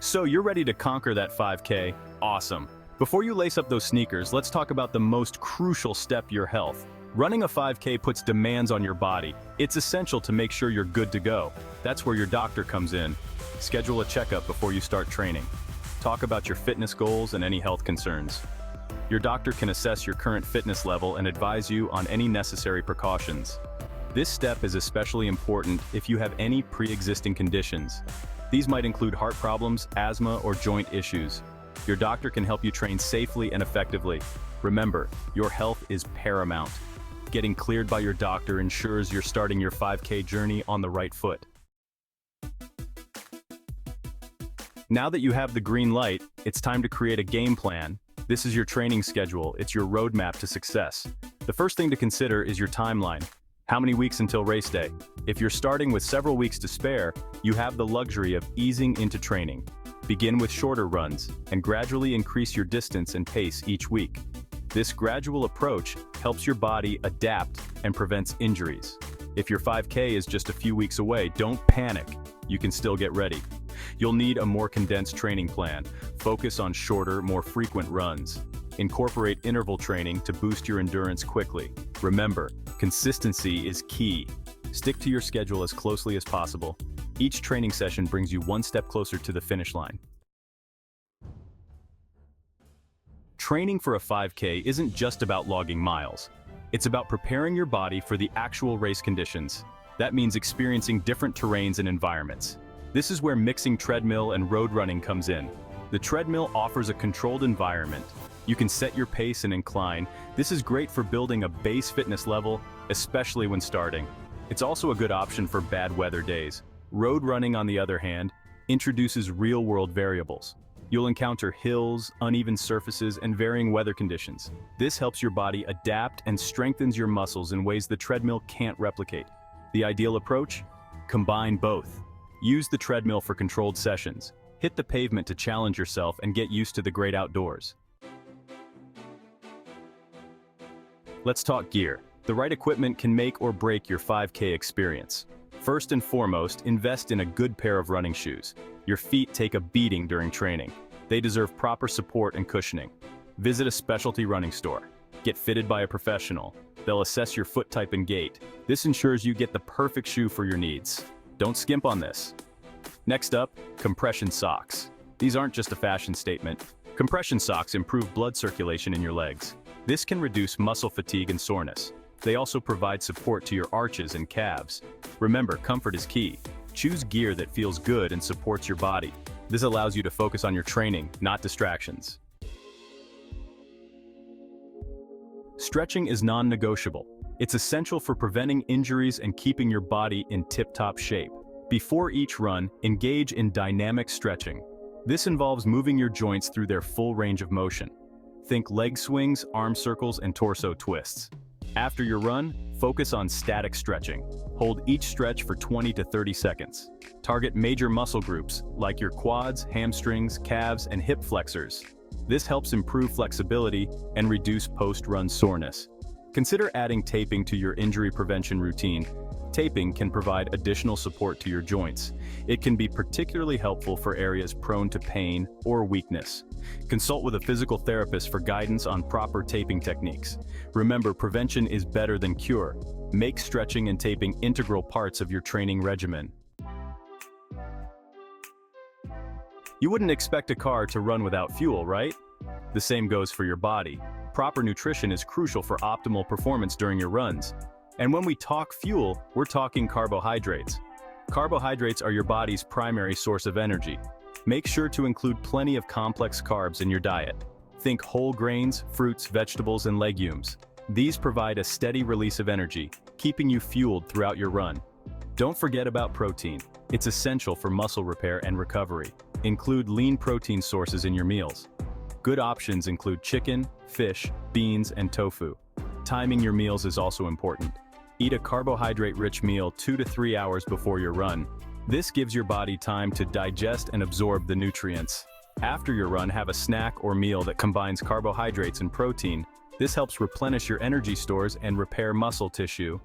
So you're ready to conquer that 5K? Awesome. Before you lace up those sneakers, let's talk about the most crucial step: your health. Running a 5K puts demands on your body. It's essential to make sure you're good to go. That's where your doctor comes in. Schedule a checkup before you start training. Talk about your fitness goals and any health concerns. Your doctor can assess your current fitness level and advise you on any necessary precautions. This step is especially important if you have any pre-existing conditions. These might include heart problems, asthma, or joint issues. Your doctor can help you train safely and effectively. Remember, your health is paramount. Getting cleared by your doctor ensures you're starting your 5K journey on the right foot. Now that you have the green light, it's time to create a game plan. This is your training schedule. It's your roadmap to success. The first thing to consider is your timeline. How many weeks until race day? If you're starting with several weeks to spare, you have the luxury of easing into training. Begin with shorter runs and gradually increase your distance and pace each week. This gradual approach helps your body adapt and prevents injuries. If your 5K is just a few weeks away, don't panic. You can still get ready. You'll need a more condensed training plan. Focus on shorter, more frequent runs. Incorporate interval training to boost your endurance quickly. Remember, consistency is key. Stick to your schedule as closely as possible. Each training session brings you one step closer to the finish line. Training for a 5K isn't just about logging miles. It's about preparing your body for the actual race conditions. That means experiencing different terrains and environments. This is where mixing treadmill and road running comes in. The treadmill offers a controlled environment. You can set your pace and incline. This is great for building a base fitness level, especially when starting. It's also a good option for bad weather days. Road running, on the other hand, introduces real-world variables. You'll encounter hills, uneven surfaces, and varying weather conditions. This helps your body adapt and strengthens your muscles in ways the treadmill can't replicate. The ideal approach? Combine both. Use the treadmill for controlled sessions. Hit the pavement to challenge yourself and get used to the great outdoors. Let's talk gear. The right equipment can make or break your 5K experience. First and foremost, invest in a good pair of running shoes. Your feet take a beating during training. They deserve proper support and cushioning. Visit a specialty running store. Get fitted by a professional. They'll assess your foot type and gait. This ensures you get the perfect shoe for your needs. Don't skimp on this. Next up, compression socks. These aren't just a fashion statement. Compression socks improve blood circulation in your legs. This can reduce muscle fatigue and soreness. They also provide support to your arches and calves. Remember, comfort is key. Choose gear that feels good and supports your body. This allows you to focus on your training, not distractions. Stretching is non-negotiable. It's essential for preventing injuries and keeping your body in tip-top shape. Before each run, engage in dynamic stretching. This involves moving your joints through their full range of motion. Think leg swings, arm circles, and torso twists. After your run, focus on static stretching. Hold each stretch for 20 to 30 seconds. Target major muscle groups like your quads, hamstrings, calves, and hip flexors. This helps improve flexibility and reduce post-run soreness. Consider adding taping to your injury prevention routine. Taping can provide additional support to your joints. It can be particularly helpful for areas prone to pain or weakness. Consult with a physical therapist for guidance on proper taping techniques. Remember, prevention is better than cure. Make stretching and taping integral parts of your training regimen. You wouldn't expect a car to run without fuel, right? The same goes for your body. Proper nutrition is crucial for optimal performance during your runs. And when we talk fuel, we're talking carbohydrates. Carbohydrates are your body's primary source of energy. Make sure to include plenty of complex carbs in your diet. Think whole grains, fruits, vegetables, and legumes. These provide a steady release of energy, keeping you fueled throughout your run. Don't forget about protein. It's essential for muscle repair and recovery. Include lean protein sources in your meals. Good options include chicken, fish, beans, and tofu. Timing your meals is also important. Eat a carbohydrate-rich meal 2 to 3 hours before your run. This gives your body time to digest and absorb the nutrients. After your run, have a snack or meal that combines carbohydrates and protein. This helps replenish your energy stores and repair muscle tissue.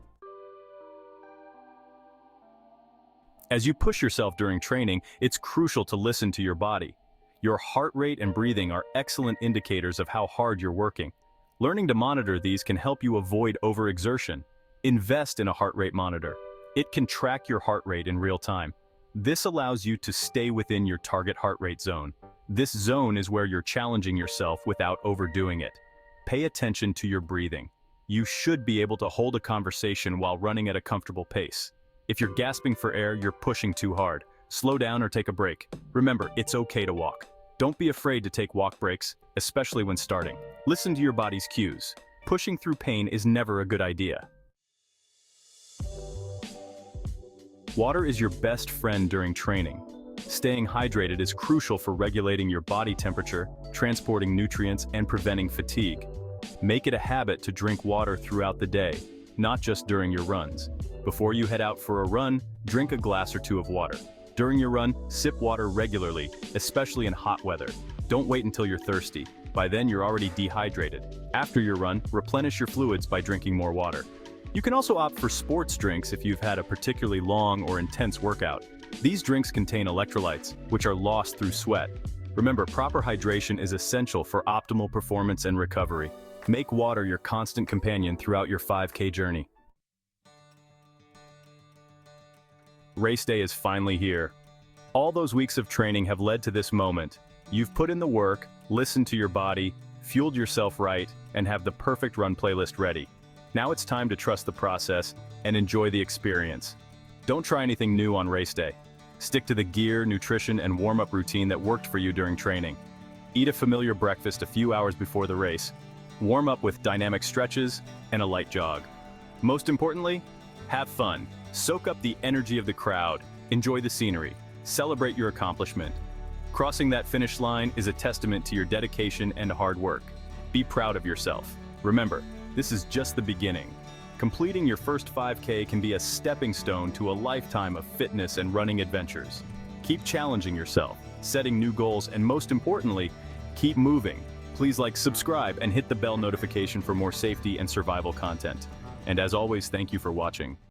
As you push yourself during training, it's crucial to listen to your body. Your heart rate and breathing are excellent indicators of how hard you're working. Learning to monitor these can help you avoid overexertion. Invest in a heart rate monitor. It can track your heart rate in real time. This allows you to stay within your target heart rate zone. This zone is where you're challenging yourself without overdoing it. Pay attention to your breathing. You should be able to hold a conversation while running at a comfortable pace. If you're gasping for air, you're pushing too hard. Slow down or take a break. Remember, it's okay to walk. Don't be afraid to take walk breaks, especially when starting. Listen to your body's cues. Pushing through pain is never a good idea. Water is your best friend during training. Staying hydrated is crucial for regulating your body temperature, transporting nutrients, and preventing fatigue. Make it a habit to drink water throughout the day, not just during your runs. Before you head out for a run, drink a glass or two of water. During your run, sip water regularly, especially in hot weather. Don't wait until you're thirsty. By then, you're already dehydrated. After your run, replenish your fluids by drinking more water. You can also opt for sports drinks if you've had a particularly long or intense workout. These drinks contain electrolytes, which are lost through sweat. Remember, proper hydration is essential for optimal performance and recovery. Make water your constant companion throughout your 5K journey. Race day is finally here. All those weeks of training have led to this moment. You've put in the work, listened to your body, fueled yourself right, and have the perfect run playlist ready. Now it's time to trust the process and enjoy the experience. Don't try anything new on race day. Stick to the gear, nutrition, and warm-up routine that worked for you during training. Eat a familiar breakfast a few hours before the race. Warm up with dynamic stretches and a light jog. Most importantly, have fun. Soak up the energy of the crowd. Enjoy the scenery. Celebrate your accomplishment. Crossing that finish line is a testament to your dedication and hard work. Be proud of yourself. Remember, this is just the beginning. Completing your first 5K can be a stepping stone to a lifetime of fitness and running adventures. Keep challenging yourself, setting new goals, and most importantly, keep moving. Please like, subscribe, and hit the bell notification for more safety and survival content. And as always, thank you for watching.